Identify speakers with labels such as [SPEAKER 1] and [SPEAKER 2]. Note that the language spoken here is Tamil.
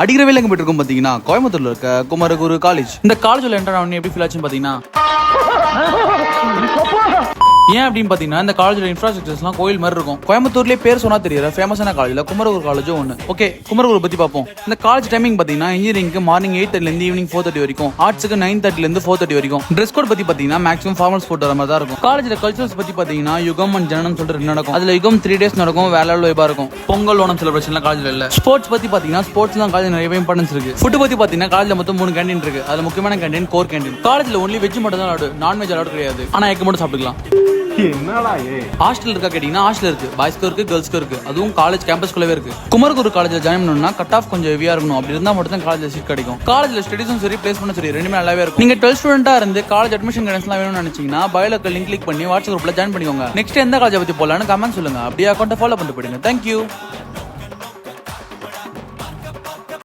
[SPEAKER 1] அடிக்கிற வேலை எங்க போயிட்டு இருக்கோம் பாத்தீங்கன்னா கோயம்புத்தூர்ல இருக்க குமரகுரு காலேஜ். இந்த காலேஜ்ல என்டர் ஆன எப்படி ஃபீல் ஆச்சுன்னு பாத்தீங்கன்னா, ஏன் அப்படின்னு பாத்தீங்கன்னா இந்த காலேஜோட இன்ஃப்ராஸ்ட்ரக்சர்ஸ்லாம் கோயில் மாதிரி இருக்கும். கோயம்புத்தூர்லயே பேர் சொன்னா தெரியற ஃபேமஸான காலேஜ்ல குமரகுரு காலேஜும் ஒன்று. ஓகே, குமரகுரு பத்தி பார்ப்போம். இந்த காலேஜ் டைமிங் பாத்தீங்கன்னா இன்ஜினியரிங்க்கு மார்னிங் 8:30 இருந்து ஈவினிங் 4:30 வரைக்கும், ஆர்ட்ஸ்க்கு 9:30 இருந்து 4:30 வரைக்கும். ட்ரெஸ் கோட் பத்தி பாத்தீங்கன்னா மேக்ஸிமம் ஃபார்மல்ஸ் போட்டு வர மாதிரி தான் இருக்கும். காலேஜ்ல கல்ச்சர்ஸ் பத்தி பாத்தீங்கன்னா யுகம் அண்ட் ஜனனம் சொல்லிட்டு நடக்கும். அதுல யுகம் 3 days நடக்கும், வேற லெவல் வைபா இருக்கும். பொங்கல் ஓணம் செலிப்ரேஷன்லாம் காலேஜ்ல இல்ல. ஸ்போர்ட்ஸ் பத்தி பாத்தீங்கன்னா ஸ்போர்ட்ஸ்லாம் காலேஜ் நிறைய இம்பார்ட்டன்ஸ் இருக்கு. ஃபுட் பத்தி பாத்தீங்கன்னா காலேஜ்ல மொத்தம் 3 கேண்டீன் இருக்கு. அதுல முக்கியமான கேண்டீன் கோர் கேண்டீன். காலேஜ்ல ஒன்லி வெஜ் மட்டும் தான் அலௌட், நான்வெஜ் அலௌட் கிடையாது. ஆனா எக் மட்டும் சாப்பிட்டுக்கலாம். ஹாஸ்டல் இருக்கா கேட்டீங்கன்னா ஹாஸ்டல் இருக்கு, பாய்ஸ்க்கு இருக்கு, கேர்ள்ஸ்க்கு இருக்கு. அதுவும் காலேஜ் கேம்பஸ்குள்ளவே இருக்கு. குமரகுரு காலேஜ்ல ஜாயின் பண்ணணும்னா கட் ஆஃப் கொஞ்சம் ஹெவியா இருக்கணும். அப்படி இருந்தா மட்டும் தான் காலேஜ்ல சீட் கிடைக்கும். காலேஜ்ல ஸ்டடீஸும் சரி, பிளேஸ்மெண்ட்டும் சரி, ரெண்டுமே நல்லாவே இருக்கும். நீங்க 12th ஸ்டூடெண்டா இருந்து காலேஜ் அட்மிஷன் கைடன்ஸ்லாம் வேணும்னு நினைச்சீங்கன்னா பயோல லிங்க் கிளிக் பண்ணி வாட்ஸ்அப் குரூப்ல ஜாயின் பண்ணிக்கோங்க. நெக்ஸ்ட் எந்த காலேஜ் பத்தி போலான்னு கமெண்ட் சொல்லுங்க. அப்படியே அக்கௌண்ட்டை ஃபாலோ பண்ணிட்டு போயிடுங்க. தேங்க்யூ.